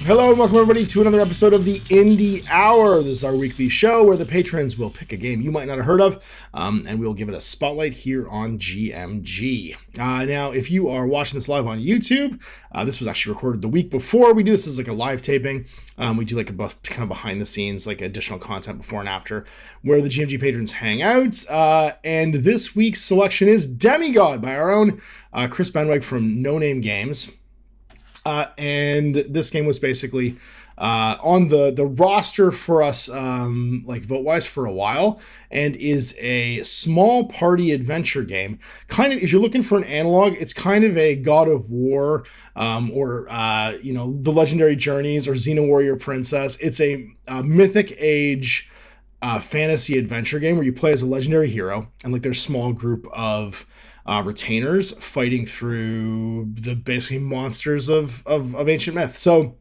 Hello and welcome everybody to another episode of the Indie Hour. This is our weekly show where the patrons will pick a game you might not have heard of, and we'll give it a spotlight here on GMG. Now, if you are watching this live on YouTube, this was actually recorded the week before. We do this as like a live taping. We do like a kind of behind the scenes, like additional content before and after, where the GMG patrons hang out. And this week's selection is Demigod by our own Chris Bahnweg from No Name Games. And this game was basically on the roster for us, like vote-wise for a while, and is a small party adventure game. Kind of, if you're looking for an analog, it's kind of a God of War, or The Legendary Journeys or Xena Warrior Princess. It's a Mythic Age fantasy adventure game where you play as a legendary hero, and like there's a small group of retainers fighting through the basically monsters of ancient myth. So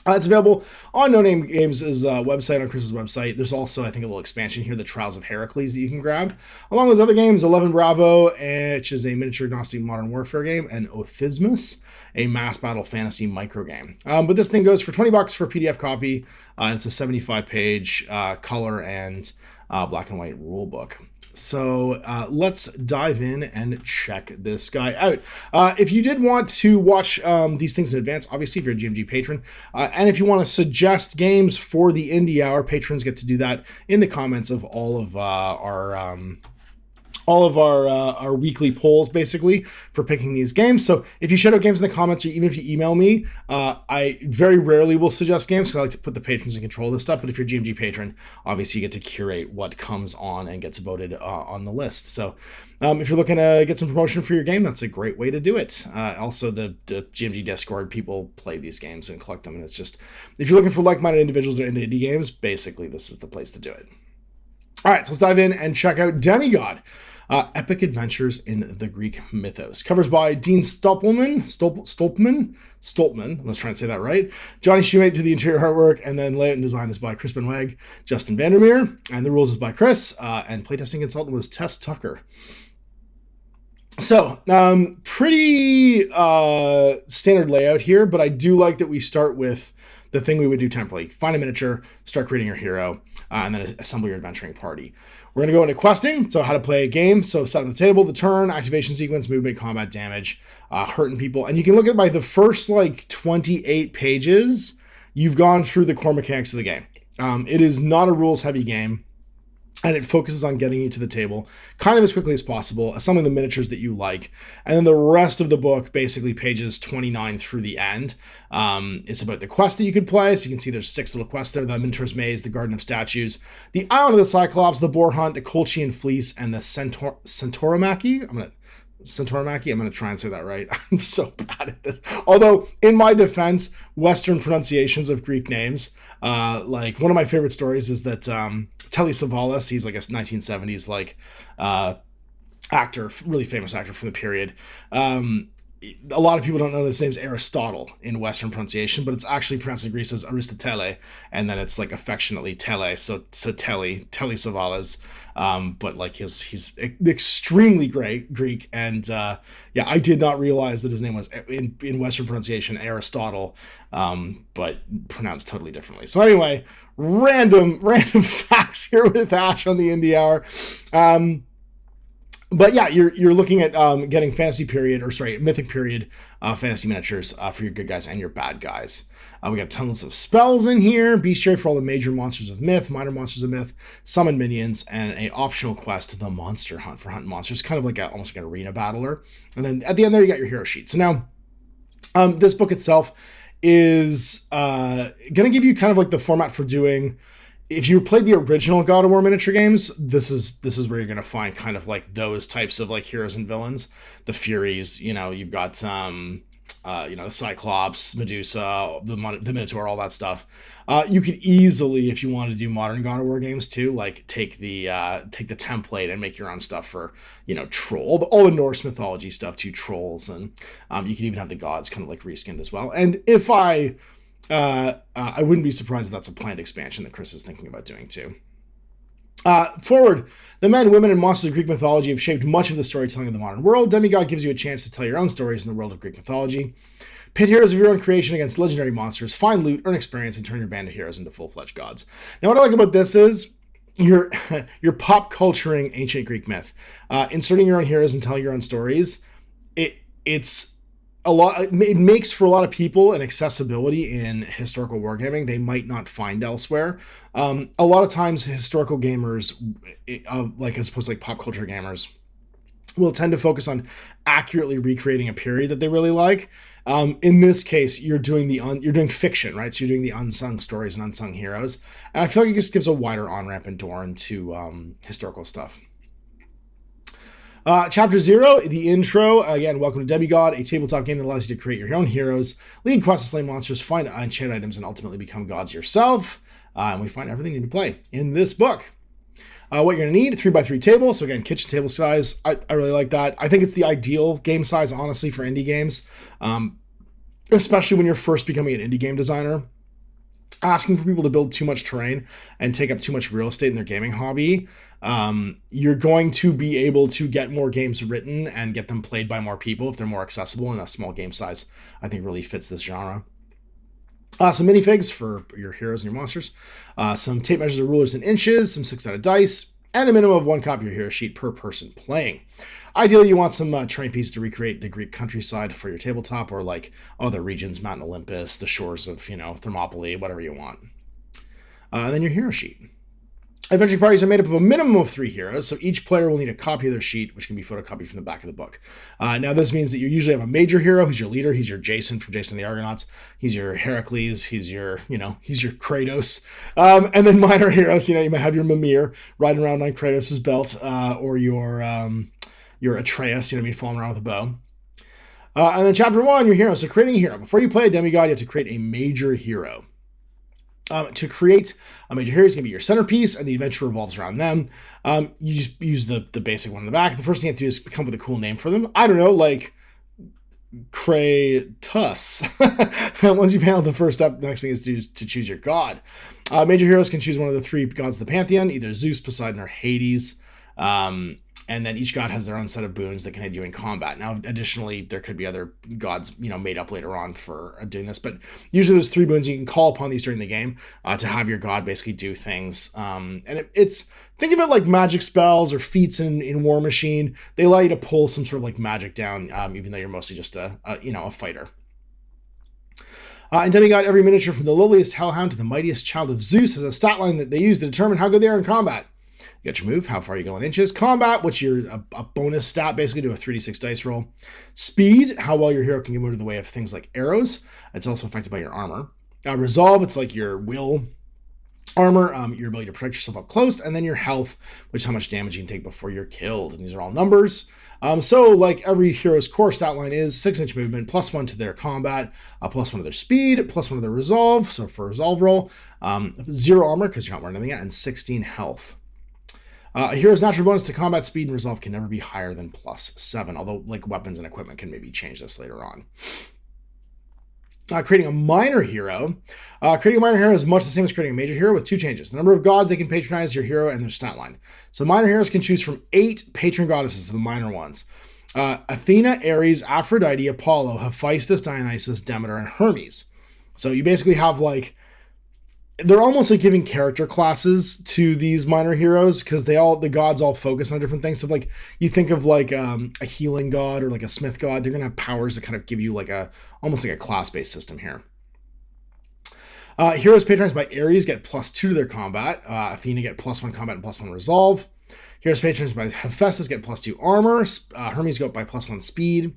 it's available on No Name Games' website, on Chris's website. There's also, I think, a little expansion here, the Trials of Heracles, that you can grab, along with other games, 11 Bravo, which is a miniature agnostic modern warfare game, and Othismus, a mass battle fantasy micro game. But this thing goes for $20 for a PDF copy, and it's a 75-page color and black and white rule book. So let's dive in and check this guy out. If you did want to watch these things in advance, obviously if you're a GMG patron, and if you want to suggest games for the Indie Hour, patrons get to do that in the comments of all of our weekly polls, basically, for picking these games. So if you shout out games in the comments, or even if you email me, I very rarely will suggest games, because I like to put the patrons in control of this stuff. But if you're a GMG patron, obviously you get to curate what comes on and gets voted on the list. So if you're looking to get some promotion for your game, that's a great way to do it. Also, the GMG Discord, people play these games and collect them. And it's just, if you're looking for like-minded individuals that are into indie games, basically this is the place to do it. All right, so let's dive in and check out Demigod. Epic Adventures in the Greek Mythos. Covers by Dean Stolpman. I'm just trying to say that right. Johnny Shoemate to the interior artwork, and then layout and design is by Chris Bahnweg, Justin Vandermeer, and the rules is by Chris, and playtesting consultant was Tess Tucker. So, pretty standard layout here, but I do like that we start with the thing we would do temporarily. Find a miniature, start creating your hero, and then assemble your adventuring party. We're going to go into questing, so how to play a game. So set up the table, the turn, activation sequence, movement, combat, damage, hurting people. And you can look at by the first, 28 pages, you've gone through the core mechanics of the game. It is not a rules-heavy game, and it focuses on getting you to the table kind of as quickly as possible, assembling the miniatures that you like. And then the rest of the book, basically pages 29 through the end, is about the quest that you could play. So you can see there's 6 little quests there: the Minotaur's Maze, the Garden of Statues, the Island of the Cyclops, the Boar Hunt, the Colchian Fleece, and the Centaurimachy. I'm going to try and say that right. I'm so bad at this. Although, in my defense, Western pronunciations of Greek names, like one of my favorite stories is that Telly Savalas, he's like a 1970s actor, really famous actor from the period. A lot of people don't know his name's Aristotle in Western pronunciation, but it's actually pronounced in Greece as Aristotele, and then it's like affectionately Tele, so Telly Savalas. But like he's extremely great Greek, and I did not realize that his name was in Western pronunciation Aristotle, but pronounced totally differently. So anyway, random facts here with Ash on the Indie Hour. But yeah, you're looking at getting mythic period fantasy miniatures for your good guys and your bad guys. We got tons of spells in here, bestiary for all the major monsters of myth, minor monsters of myth, summon minions, and a optional quest, the Monster Hunt, for hunting monsters, kind of like almost like an arena battler. And then at the end there, you got your hero sheet. So now, this book itself is going to give you kind of like the format for doing. If you played the original God of War miniature games, this is where you're going to find kind of like those types of like heroes and villains, the Furies. You've got the Cyclops, Medusa, the Minotaur, all that stuff. You could easily, if you want to do modern God of War games too, like take the template and make your own stuff for troll, all the Norse mythology stuff too, trolls, and you can even have the gods kind of like reskinned as well. And if I wouldn't be surprised if that's a planned expansion that Chris is thinking about doing too. Forward, the men, women, and monsters of Greek mythology have shaped much of the storytelling of the modern world. Demigod gives you a chance to tell your own stories in the world of Greek mythology. Pit heroes of your own creation against legendary monsters, find loot, earn experience, and turn your band of heroes into full-fledged gods. Now, what I like about this is you're pop culturing ancient Greek myth, inserting your own heroes and telling your own stories. It's a lot. It makes for a lot of people an accessibility in historical wargaming they might not find elsewhere. A lot of times, historical gamers, like as opposed to like pop culture gamers, will tend to focus on accurately recreating a period that they really like. In this case, you're doing you're doing fiction, right? So you're doing the unsung stories and unsung heroes, and I feel like it just gives a wider on-ramp and door into historical stuff. Chapter 0, the intro. Again, welcome to Demigod, a tabletop game that allows you to create your own heroes, lead quests to slay monsters, find enchanted items, and ultimately become gods yourself. And we find everything you need to play in this book. What you're going to need, 3x3 table. So again, kitchen table size. I really like that. I think it's the ideal game size, honestly, for indie games. Especially when you're first becoming an indie game designer. Asking for people to build too much terrain and take up too much real estate in their gaming hobby. You're going to be able to get more games written and get them played by more people if they're more accessible, and a small game size, I think, really fits this genre. Some minifigs for your heroes and your monsters, some tape measures of rulers and inches, some 6-sided dice, and a minimum of 1 copy of your hero sheet per person playing. Ideally, you want some terrain pieces to recreate the Greek countryside for your tabletop, or like other regions, Mount Olympus, the shores of, Thermopylae, whatever you want. And then your hero sheet. Adventure parties are made up of a minimum of 3 heroes, so each player will need a copy of their sheet, which can be photocopied from the back of the book. Now, this means that you usually have a major hero who's your leader. He's your Jason from Jason and the Argonauts. He's your Heracles. He's your Kratos. And then minor heroes, you might have your Mimir riding around on Kratos' belt, or your Atreus, falling around with a bow. And then chapter 1, your hero. So creating a hero. Before you play a demigod, you have to create a major hero. To create a major hero is going to be your centerpiece, and the adventure revolves around them. You just use the basic one in the back. The first thing you have to do is come up with a cool name for them. I don't know, like Kratos. Once you've handled the first step, the next thing is to choose your god. Major heroes can choose one of the 3 gods of the pantheon, either Zeus, Poseidon, or Hades. And then each god has their own set of boons that can aid you in combat. Now, additionally, there could be other gods, made up later on for doing this. But usually there's 3 boons. You can call upon these during the game to have your god basically do things. And it's think of it like magic spells or feats in War Machine. They allow you to pull some sort of like magic down, even though you're mostly just a fighter. In Demigod, every miniature from the lowliest hellhound to the mightiest child of Zeus has a stat line that they use to determine how good they are in combat. You got your move, how far you go in inches. Combat, which is a bonus stat, basically, to a 3d6 dice roll. Speed, how well your hero can get moved in the way of things like arrows. It's also affected by your armor. Resolve, it's like your will. Armor, your ability to protect yourself up close. And then your health, which is how much damage you can take before you're killed. And these are all numbers. So like every hero's core stat line is 6-inch movement, +1 to their combat, +1 to their speed, +1 to their resolve. So for a resolve roll, 0 armor, because you're not wearing anything yet, and 16 health. A hero's natural bonus to combat speed and resolve can never be higher than +7, although like weapons and equipment can maybe change this later on. Creating a minor hero. Creating a minor hero is much the same as creating a major hero with 2 changes. The number of gods they can patronize your hero and their stat line. So minor heroes can choose from 8 patron goddesses, the minor ones. Athena, Ares, Aphrodite, Apollo, Hephaestus, Dionysus, Demeter, and Hermes. So you basically have like, they're almost like giving character classes to these minor heroes, because the gods all focus on different things. So like you think of like a healing god or like a smith god, they're gonna have powers that kind of give you like almost like a class-based system here. Heroes patronized by Ares get +2 to their combat. Athena get +1 combat and +1 resolve. Heroes patronized by Hephaestus get +2 armor. Hermes go up by +1 speed.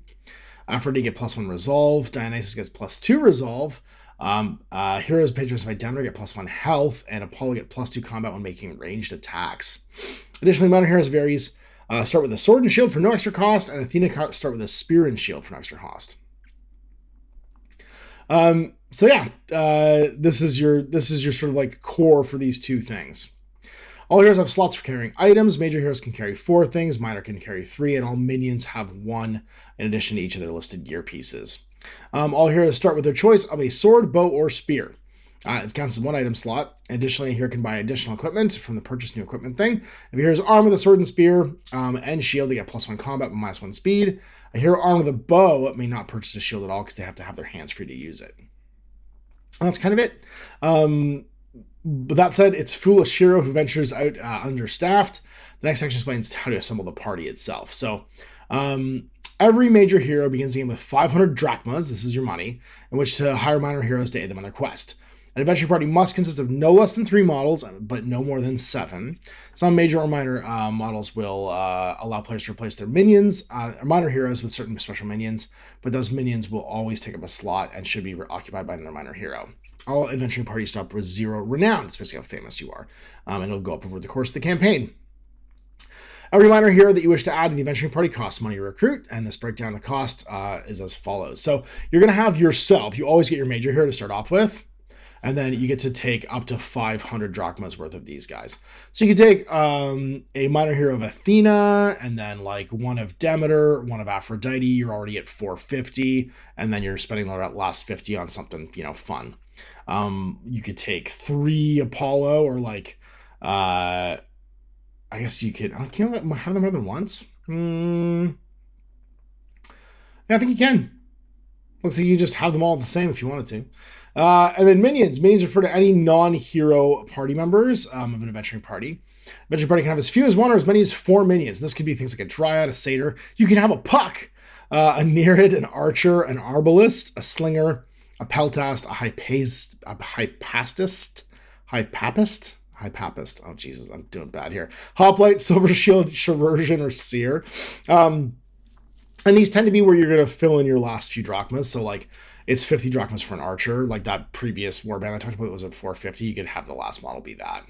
Aphrodite get +1 resolve. Dionysus gets +2 resolve. Heroes patronized by Demeter get +1 health, and Apollo get +2 combat when making ranged attacks. Additionally, minor heroes start with a sword and shield for no extra cost, and Athena start with a spear and shield for no extra cost. This is your sort of like core for these 2 things. All heroes have slots for carrying items. Major heroes can carry 4 things, minor can carry 3, and all minions have 1 in addition to each of their listed gear pieces. All heroes start with their choice of a sword, bow, or spear. It counts as one item slot. Additionally, a hero can buy additional equipment from the purchase new equipment thing. If a hero is armed with a sword and spear and shield, they get +1 combat but -1 speed. A hero armed with a bow may not purchase a shield at all because they have to have their hands free to use it. And that's kind of it. But that said, it's foolish hero who ventures out understaffed. The next section explains how to assemble the party itself. So every major hero begins the game with 500 drachmas, this is your money, in which to hire minor heroes to aid them on their quest. An adventure party must consist of no less than 3 models, but no more than 7. Some major or minor models will allow players to replace their minions, or minor heroes with certain special minions, but those minions will always take up a slot and should be occupied by another minor hero. All adventuring parties start with 0 renown. It's basically how famous you are, and it'll go up over the course of the campaign. Every minor hero that you wish to add to the adventuring party costs money to recruit, and this breakdown of the cost is as follows. So you're going to have yourself. You always get your major hero to start off with, and then you get to take up to 500 drachmas worth of these guys. So you can take a minor hero of Athena, and then like one of Demeter, one of Aphrodite. You're already at 450, and then you're spending the last 50 on something, fun. You could take 3 Apollo, or like, I guess you could, can you have them more than once? Yeah, I think you can. Looks like you just have them all the same if you wanted to. And then minions. Minions refer to any non-hero party members of an adventuring party. Adventuring party can have as few as 1 or as many as 4 minions. This could be things like a dryad, a satyr. You can have a puck, a nereid, an archer, an arbalist, a slinger, a peltast, a hypapist. Oh, Jesus, I'm doing bad here. Hoplite, silver shield, chirurgeon, or seer. And these tend to be where you're going to fill in your last few drachmas. So, like, it's 50 drachmas for an archer. Like that previous warband I talked about that was at 450. You could have the last model be that.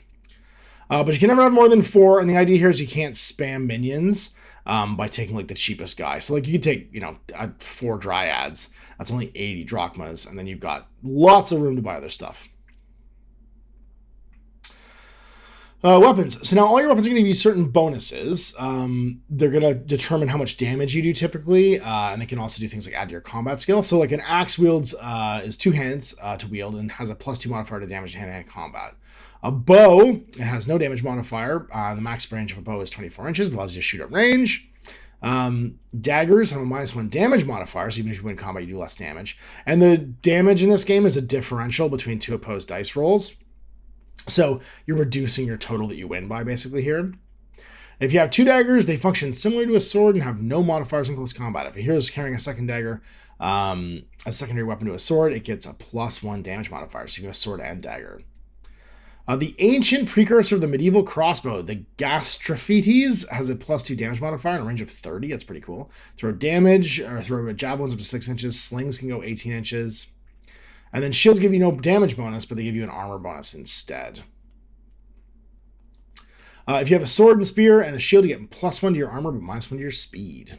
But you can never have more than 4. And the idea here is you can't spam minions by taking, like, the cheapest guy. So, like, you could take, 4 dryads. That's only 80 drachmas. And then you've got lots of room to buy other stuff. Weapons. So now all your weapons are going to give you certain bonuses. They're going to determine how much damage you do typically, and they can also do things like add to your combat skill. So like an axe wields is 2 hands to wield and has a +2 modifier to damage in hand-to-hand combat. A bow, it has no damage modifier. The max range of a bow is 24 inches, but allows you to shoot at range. Daggers have a -1 damage modifier, so even if you win combat, you do less damage. And the damage in this game is a differential between 2 opposed dice rolls. So you're reducing your total that you win by basically here. If you have 2 daggers, they function similar to a sword and have no modifiers in close combat. If a hero is carrying a second dagger, a secondary weapon to a sword, it gets a +1 damage modifier. So you have a sword and dagger. The ancient precursor of the medieval crossbow, the Gastrophetes, has a +2 damage modifier and a range of 30. That's pretty cool. Throw javelins up to 6 inches. Slings can go 18 inches. And then shields give you no damage bonus, but they give you an armor bonus instead. If you have a sword and spear and a shield, you get +1 to your armor, but -1 to your speed.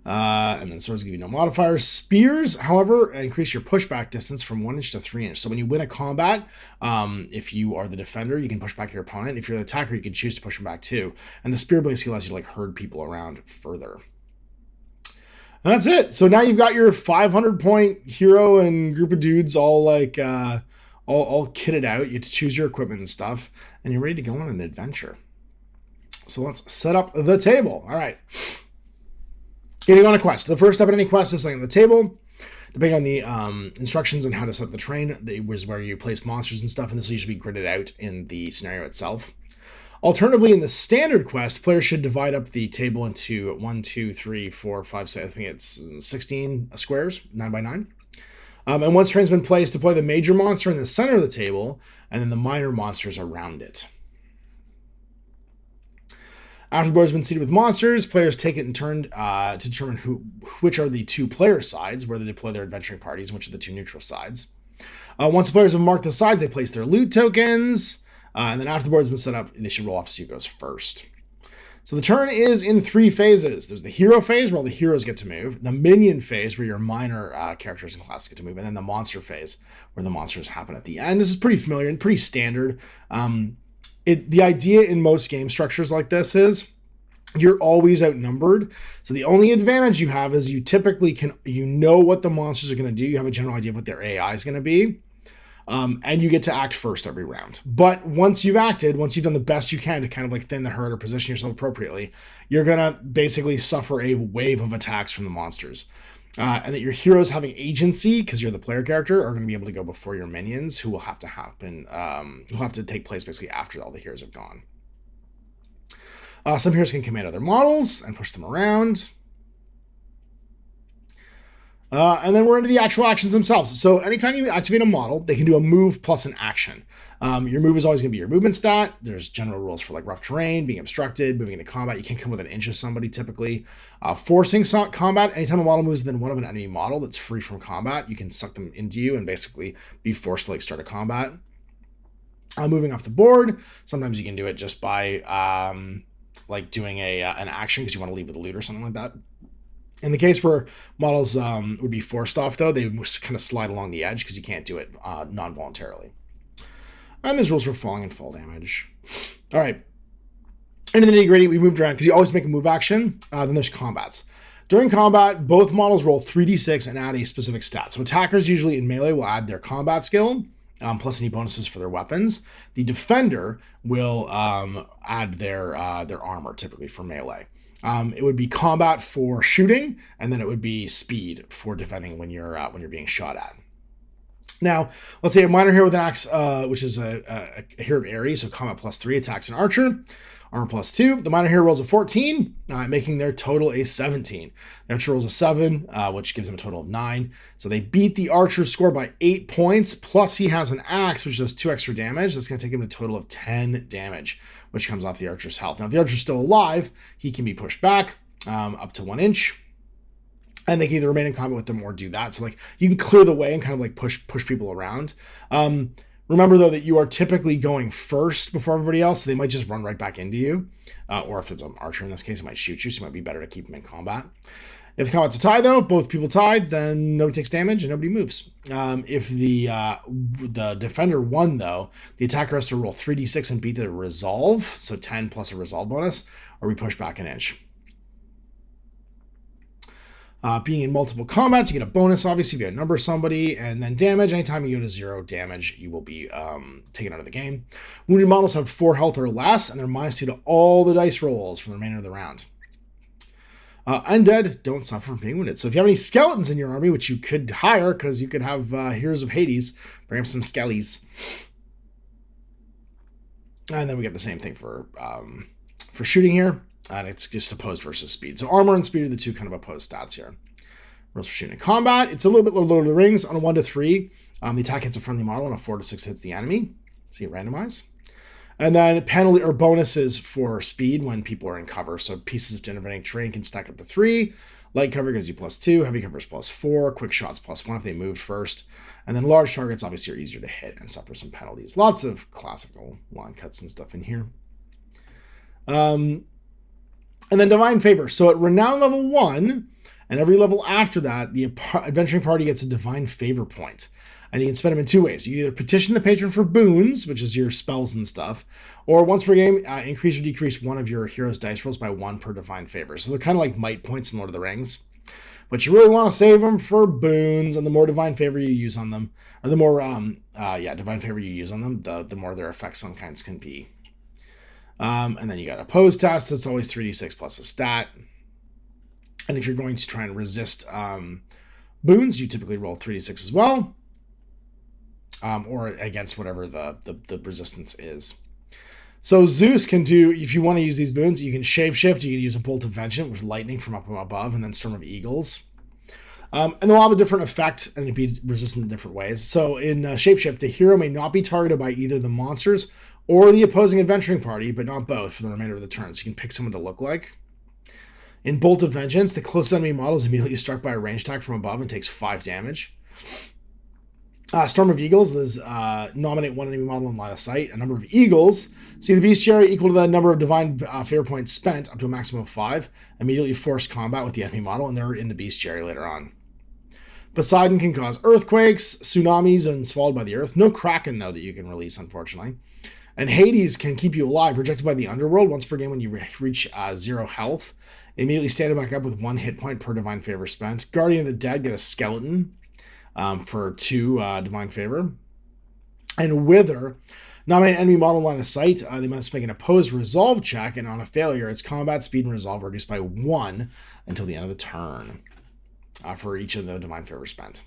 And then swords give you no modifiers. Spears, however, increase your pushback distance from 1 inch to 3 inch. So when you win a combat, if you are the defender, you can push back your opponent. If you're the attacker, you can choose to push him back too. And the spear basically allows you to like herd people around further. And that's it. So now you've got your 500-point hero and group of dudes all like all kitted out. You get to choose your equipment and stuff, and you're ready to go on an adventure. So let's set up the table. All right. Getting on a quest. The first step in any quest is setting the table. Depending on the instructions on how to set up the terrain, that was where you place monsters and stuff, and this will usually be gridded out in the scenario itself. Alternatively, in the standard quest, players should divide up the table into 1, 2, 3, 4, 5, 6, I think it's 16 squares, 9 by 9. And once terrain's been placed, deploy the major monster in the center of the table, and then the minor monsters around it. After the board has been seated with monsters, players take it in turn to determine which are the 2 player sides, where they deploy their adventuring parties, and which are the 2 neutral sides. Once the players have marked the sides, they place their loot tokens. And then after the board has been set up, they should roll off to see who goes first. So the turn is in 3 phases. There's the hero phase, where all the heroes get to move. The minion phase, where your minor characters and classes get to move. And then the monster phase, where the monsters happen at the end. This is pretty familiar and pretty standard. The idea in most game structures like this is you're always outnumbered. So the only advantage you have is you typically what the monsters are going to do. You have a general idea of what their AI is going to be. And you get to act first every round. But once you've acted, once you've done the best you can to kind of like thin the herd or position yourself appropriately, you're going to basically suffer a wave of attacks from the monsters. And that your heroes having agency, because you're the player character, are going to be able to go before your minions, who will have to happen, who have to take place basically after all the heroes have gone. Some heroes can command other models and push them around. And then we're into the actual actions themselves. So anytime you activate a model, they can do a move plus an action. Your move is always going to be your movement stat. There's general rules for like rough terrain, being obstructed, moving into combat. You can't come within an inch of somebody typically. Forcing combat, anytime a model moves within one of an enemy model that's free from combat, you can suck them into you and basically be forced to like start a combat. Moving off the board, sometimes you can do it just by like doing an action because you want to leave with a loot or something like that. In the case where models would be forced off, though, they would kind of slide along the edge because you can't do it non-voluntarily. And there's rules for falling and fall damage. All right. Into the nitty-gritty, we moved around because you always make a move action. Then there's combats. During combat, both models roll 3d6 and add a specific stat. So attackers usually in melee will add their combat skill, plus any bonuses for their weapons. The defender will add their armor, typically for melee. It would be combat for shooting, and then it would be speed for defending when you're being shot at. Now, let's say a minor hero with an axe, which is a hero of Ares, so combat +3, attacks an archer, armor +2. The minor hero rolls a 14, making their total a 17. The archer rolls a 7, which gives them a total of 9. So they beat the archer's score by 8 points, plus he has an axe, which does 2 extra damage. That's going to take him to a total of 10 damage, which comes off the archer's health. Now, if the archer's still alive, he can be pushed back up to 1 inch. And they can either remain in combat with them or do that. So like you can clear the way and kind of like push people around. Remember though that you are typically going first before everybody else. So they might just run right back into you. Or if it's an archer in this case, it might shoot you. So it might be better to keep them in combat. If the combat's a tie though, both people tied, then nobody takes damage and nobody moves. If the defender won though, the attacker has to roll 3d6 and beat the resolve. So 10 plus a resolve bonus, or we push back an inch. Being in multiple combats, you get a bonus, obviously, if you outnumber somebody, and then damage. Anytime you go to 0 damage, you will be taken out of the game. Wounded models have 4 health or less, and they're -2 to all the dice rolls for the remainder of the round. Undead don't suffer from being wounded. So if you have any skeletons in your army, which you could hire, because you could have Heroes of Hades, bring up some skellies. And then we get the same thing for shooting here. And it's just opposed versus speed. So armor and speed are the two kind of opposed stats here. Rules for shooting in combat. It's a little bit Lord of the Rings. On a 1 to 3, the attack hits a friendly model, and a 4 to 6 hits the enemy. So you randomize. And then penalty or bonuses for speed when people are in cover. So pieces of generating terrain can stack up to 3. Light cover gives you +2. Heavy cover is +4. Quick shots +1 if they moved first. And then large targets obviously are easier to hit and suffer some penalties. Lots of classical line cuts and stuff in here. And then Divine Favor. So at Renown level 1, and every level after that, the adventuring party gets a Divine Favor point. And you can spend them in 2 ways. You either petition the patron for boons, which is your spells and stuff, or once per game, increase or decrease one of your hero's dice rolls by 1 per Divine Favor. So they're kind of like might points in Lord of the Rings. But you really want to save them for boons, and the more Divine Favor you use on them, or the more Divine Favor you use on them, the more their effects on kinds can be. And then you got opposed test. That's always 3d6 plus a stat. And if you're going to try and resist boons, you typically roll 3d6 as well. Or against whatever the resistance is. So Zeus can do, if you want to use these boons, you can shapeshift. You can use a Bolt of Vengeance, which is lightning from up above, and then Storm of Eagles. And they'll have a different effect and be resistant in different ways. So in shapeshift, the hero may not be targeted by either the monsters or the opposing adventuring party, but not both for the remainder of the turn. So you can pick someone to look like. In Bolt of Vengeance, the closest enemy model is immediately struck by a ranged attack from above and takes 5 damage. Storm of Eagles is nominate one enemy model in line of sight. A number of eagles see the bestiary equal to the number of divine favor points spent, up to a maximum of 5. Immediately force combat with the enemy model, and they're in the bestiary later on. Poseidon can cause earthquakes, tsunamis, and swallowed by the earth. No Kraken, though, that you can release, unfortunately. And Hades can keep you alive, rejected by the underworld once per game when you reach 0 health. Immediately stand back up with 1 hit point per divine favor spent. Guardian of the Dead get a skeleton for 2 divine favor. And Wither, nominate an enemy model line of sight. They must make an opposed resolve check, and on a failure, its combat speed and resolve are reduced by 1 until the end of the turn for each of the divine favor spent.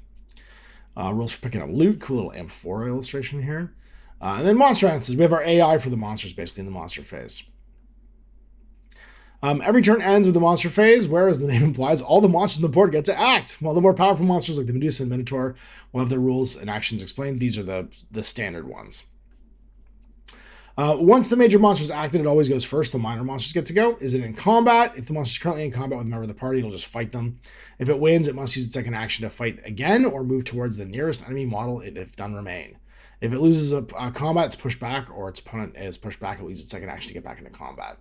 Rules for picking up loot. Cool little M4 illustration here. And then monster answers. We have our AI for the monsters, basically, in the monster phase. Every turn ends with the monster phase, where, as the name implies, all the monsters on the board get to act. While the more powerful monsters like the Medusa and Minotaur will have their rules and actions explained, these are the standard ones. Once the major monster is acted, it always goes first. The minor monsters get to go. Is it in combat? If the monster is currently in combat with a member of the party, it'll just fight them. If it wins, it must use its second action to fight again or move towards the nearest enemy model if done remain. If it loses a combat, it's pushed back, or its opponent is pushed back, it will use its second action to get back into combat.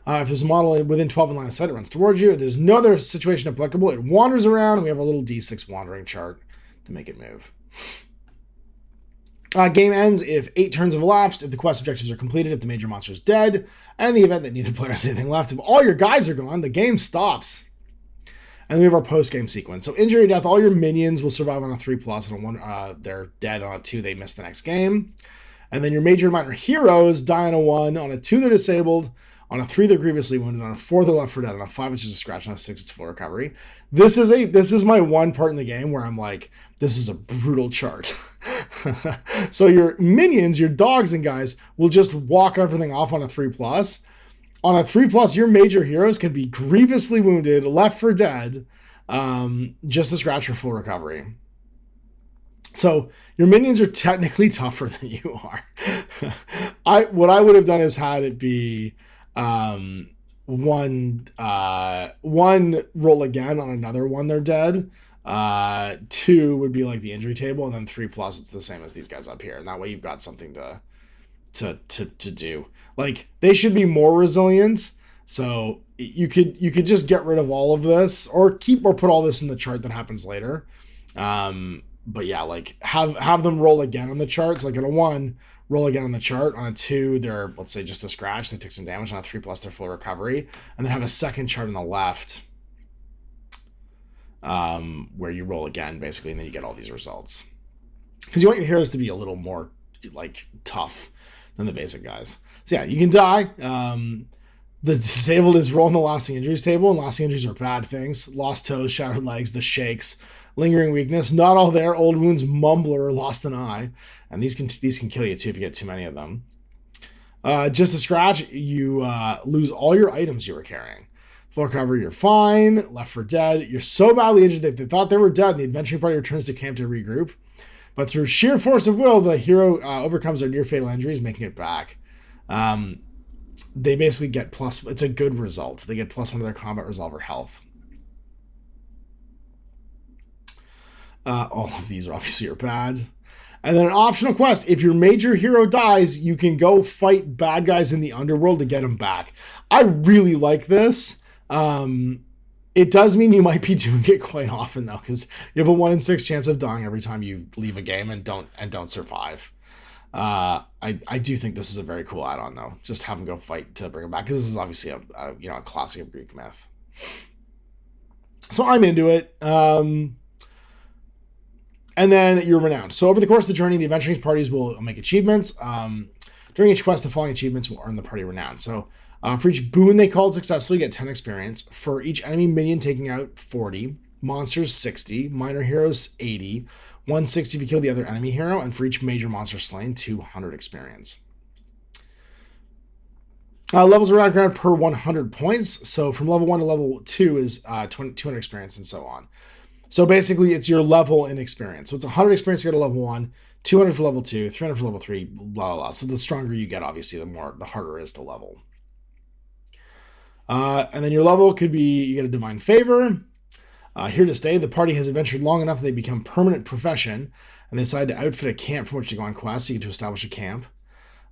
If there's a model within 12 in line of sight, it runs towards you. If there's no other situation applicable, it wanders around, and we have a little D6 wandering chart to make it move. Game ends if 8 turns have elapsed, if the quest objectives are completed, if the major monster is dead, and in the event that neither player has anything left. If all your guys are gone, the game stops. And then we have our post-game sequence. So injury or death, all your minions will survive on a 3+, and on 1, they're dead. On a 2, they miss the next game. And then your major and minor heroes die on a 1, on a 2, they're disabled. On a 3, they're grievously wounded. On a 4, they're left for dead. On a 5, it's just a scratch. On a 6, it's full recovery. This is my one part in the game where I'm like, this is a brutal chart. So your minions, your dogs and guys, will just walk everything off on a 3+. On a 3+, your major heroes can be grievously wounded, left for dead, just a scratch or full recovery. So your minions are technically tougher than you are. What I would have done is had it be one roll again on another one, they're dead. 2 would be like the injury table, and then 3+, it's the same as these guys up here. And that way you've got something to do. Like, they should be more resilient. So you could just get rid of all of this, or put all this in the chart that happens later. But yeah, like have them roll again on the charts. Like on a 1, roll again on the chart. On a 2, they're, let's say, just a scratch. They take some damage. On a 3+, they're full recovery. And then have a second chart on the left, where you roll again, basically, and then you get all these results. Because you want your heroes to be a little more, like, tough than the basic guys. So yeah, you can die. The disabled is rolling the lasting injuries table, and lasting injuries are bad things. Lost toes, shattered legs, the shakes, lingering weakness, not all there, old wounds, mumbler, lost an eye. And these can kill you too if you get too many of them. Just a scratch, you lose all your items you were carrying. Full recovery, you're fine. Left for dead. You're so badly injured that they thought they were dead, and the adventuring party returns to camp to regroup. But through sheer force of will, the hero overcomes their near-fatal injuries, making it back. They basically get plus... It's a good result. They get +1 to their combat resolve or health. All of these are obviously are bad. And then an optional quest. If your major hero dies, you can go fight bad guys in the underworld to get them back. I really like this. It does mean you might be doing it quite often, though, because you have a 1 in 6 chance of dying every time you leave a game and don't survive. I do think this is a very cool add-on, though. Just have them go fight to bring them back, because this is obviously a classic of Greek myth. So I'm into it. And then you're renowned. So over the course of the journey, the adventuring parties will make achievements. During each quest, the following achievements will earn the party renown. So for each boon they called successfully, get 10 experience. For each enemy minion taking out, 40. Monsters, 60. Minor heroes, 80. 160 if you kill the other enemy hero. And for each major monster slain, 200 experience. Levels are granted per 100 points. So from level 1 to level 2 is 200 experience and so on. So basically, it's your level in experience. So it's 100 experience to go to level 1, 200 for level 2, 300 for level 3, blah, blah, blah. So the stronger you get, obviously, the harder it is to level. And then your level could be, you get a divine favor. Here to stay, the party has adventured long enough that they become permanent profession, and they decide to outfit a camp from which to go on quests. So you get to establish a camp.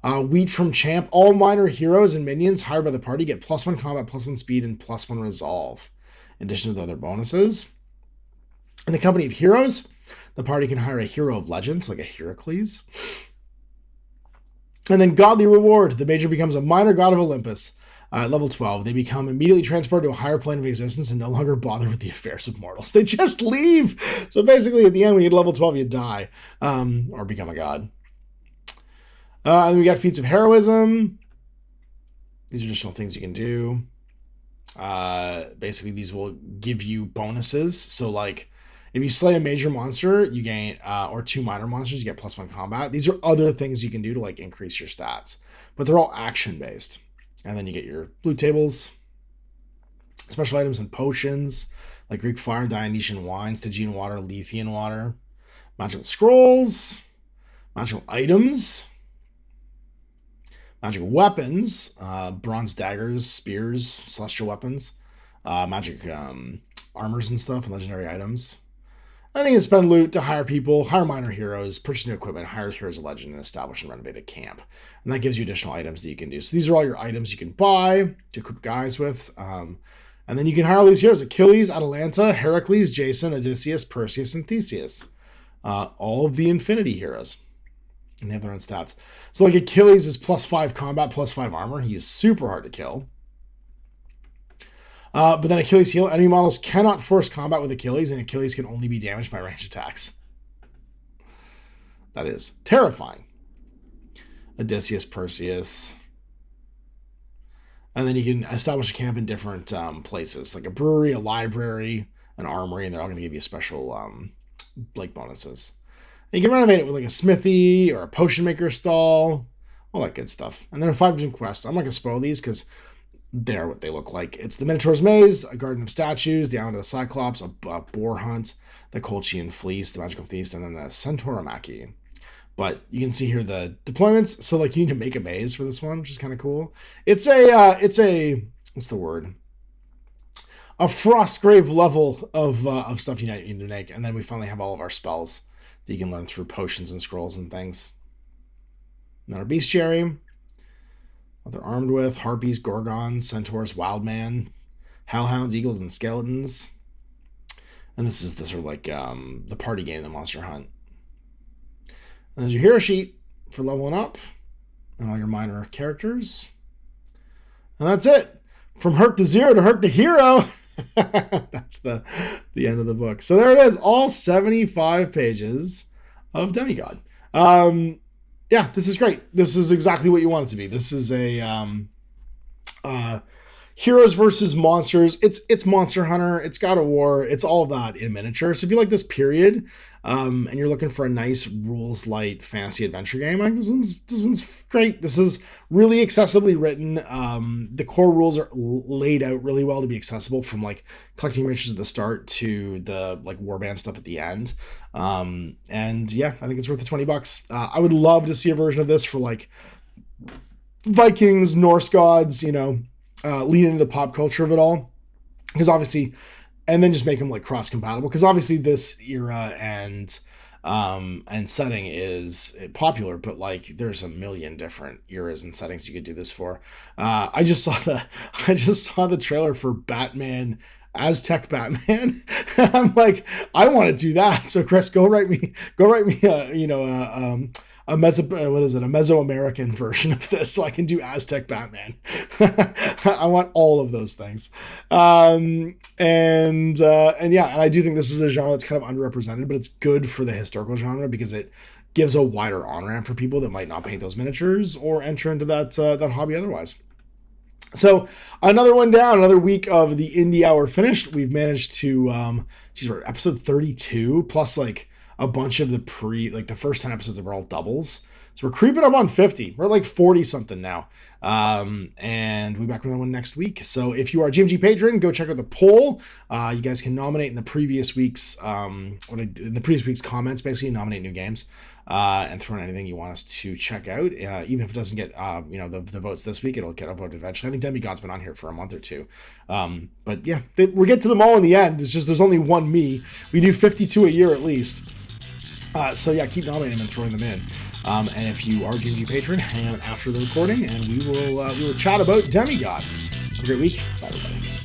Wheat from champ. All minor heroes and minions hired by the party get +1 combat, +1 speed, and +1 resolve, in addition to the other bonuses. In the company of heroes, the party can hire a hero of legends, like a Heracles. And then godly reward. The major becomes a minor god of Olympus. At level 12, they become immediately transported to a higher plane of existence and no longer bother with the affairs of mortals. They just leave. So basically, at the end, when you get level 12, you die or become a god. And then we got feats of heroism. These are additional things you can do. Basically, these will give you bonuses. So, like, if you slay a major monster, you gain, or 2 minor monsters, you get +1 combat. These are other things you can do to, like, increase your stats. But they're all action-based. And then you get your loot tables, special items and potions, like Greek fire, Dionysian wine, Stygian water, Lethean water, magical scrolls, magical items, magic weapons, bronze daggers, spears, celestial weapons, magic armors and stuff, and legendary items. And then you can spend loot to hire people, hire minor heroes, purchase new equipment, hire heroes of legend, and establish and renovate a camp. And that gives you additional items that you can do. So these are all your items you can buy to equip guys with. And then you can hire all these heroes: Achilles, Atalanta, Heracles, Jason, Odysseus, Perseus, and Theseus. All of the Infinity heroes. And they have their own stats. So like Achilles is +5 combat, +5 armor. He is super hard to kill. But then Achilles heal. Enemy models cannot force combat with Achilles, and Achilles can only be damaged by ranged attacks. That is terrifying. Odysseus, Perseus. And then you can establish a camp in different places, like a brewery, a library, an armory, and they're all going to give you special like bonuses. And you can renovate it with like a smithy or a potion maker stall, all that good stuff. And then 5 different quests. I'm not going to spoil these because they're what they look like. It's the Minotaur's Maze, a Garden of Statues, the Island of the Cyclops, a boar hunt, the Colchian Fleece, the Magical Feast, and then the Centaurimachy. But you can see here the deployments. So like you need to make a maze for this one, which is kind of cool. It's a what's the word? A Frostgrave level of stuff you need to make, and then we finally have all of our spells that you can learn through potions and scrolls and things. And then our bestiary, what they're armed with: harpies, gorgons, centaurs, wildman, hellhounds, eagles, and skeletons. And this is the sort of like the party game, the Monster Hunt. And there's your hero sheet for leveling up, and all your minor characters. And that's it. From Herc to Zero to Herc to Hero. That's the end of the book. So there it is, all 75 pages of Demigod. Yeah, this is great. This is exactly what you want it to be. This is a heroes versus monsters. It's Monster Hunter. It's God of War. It's all of that in miniature. So if you like this period, and you're looking for a nice rules light fantasy adventure game, like this one's great. This is really accessibly written. The core rules are laid out really well to be accessible, from like collecting miniatures at the start to the like warband stuff at the end. And yeah, I think it's worth the $20. I would love to see a version of this for like Vikings, Norse gods, lean into the pop culture of it all, because obviously, and then just make them like cross compatible, because obviously this era and setting is popular, but like there's a million different eras and settings you could do this for. I just saw the trailer for Batman, Aztec Batman. I'm like, I want to do that. So Chris, go write me a Mesoamerican version of this so I can do Aztec Batman. I want all of those things. And I do think this is a genre that's kind of underrepresented, but it's good for the historical genre because it gives a wider on-ramp for people that might not paint those miniatures or enter into that hobby otherwise. So another one down, another week of the Indie Hour finished. We've managed to, we're episode 32 plus like a bunch of the first 10 episodes were all doubles. So we're creeping up on 50. We're like 40 something now. And we'll be back with another one next week. So if you are a GMG patron, go check out the poll. You guys can nominate in the previous week's comments, basically nominate new games, and throw in anything you want us to check out. Even if it doesn't get, the votes this week, it'll get voted eventually. I think Demigod's been on here for a month or two. But yeah, we'll get to them all in the end. It's just, there's only one me. We do 52 a year at least. So yeah, keep nominating them and throwing them in. And if you are a GMG patron, hang out after the recording, and we will chat about Demigod. Have a great week. Bye, everybody.